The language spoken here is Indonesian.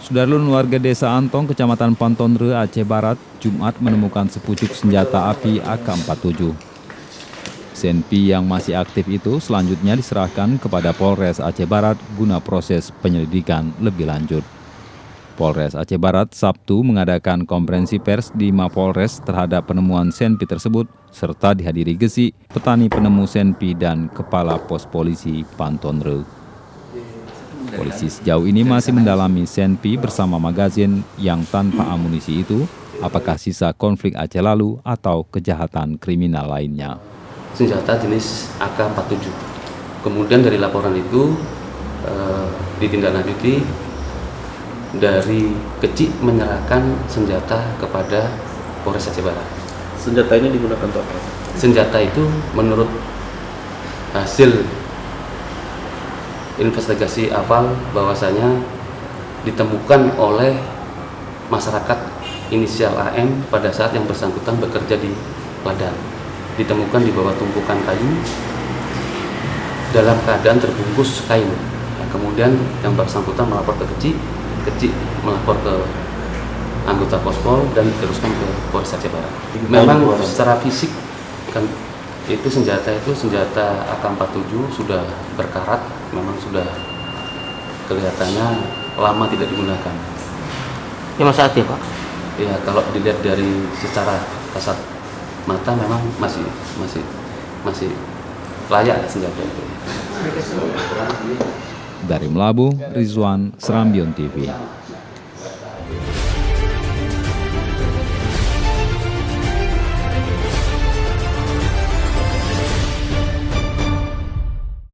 Sudarlun, warga desa Antong, Kecamatan Pantonre, Aceh Barat, Jumat menemukan sepucuk senjata api AK-47. Senpi yang masih aktif itu selanjutnya diserahkan kepada Polres Aceh Barat guna proses penyelidikan lebih lanjut. Polres Aceh Barat Sabtu mengadakan konferensi pers di Mapolres terhadap penemuan senpi tersebut, serta dihadiri Gesi, petani penemu senpi dan Kepala Pos Polisi Pantonre. Polisi sejauh ini masih mendalami senpi bersama magazin yang tanpa amunisi itu, apakah sisa konflik Aceh lalu atau kejahatan kriminal lainnya. Senjata jenis AK-47. Kemudian dari laporan itu ditindaklanjuti dari Kecik menyerahkan senjata kepada Polres Aceh Barat. Senjata ini digunakan untuk apa? Senjata itu menurut hasil investigasi awal bahwasanya ditemukan oleh masyarakat inisial AM pada saat yang bersangkutan bekerja di ladang. Ditemukan di bawah tumpukan kayu dalam keadaan terbungkus kain. Nah, kemudian yang bersangkutan melapor ke Kecik melapor ke anggota Pospol dan diteruskan ke Polres Aceh Barat. Memang secara fisik kan itu senjata AK-47 sudah berkarat, memang sudah kelihatannya lama tidak digunakan. Ya masa aktif, Pak? Ya kalau dilihat dari secara kasat mata memang masih layak senjata itu. Dari Melabu, Rizwan, Serambion TV.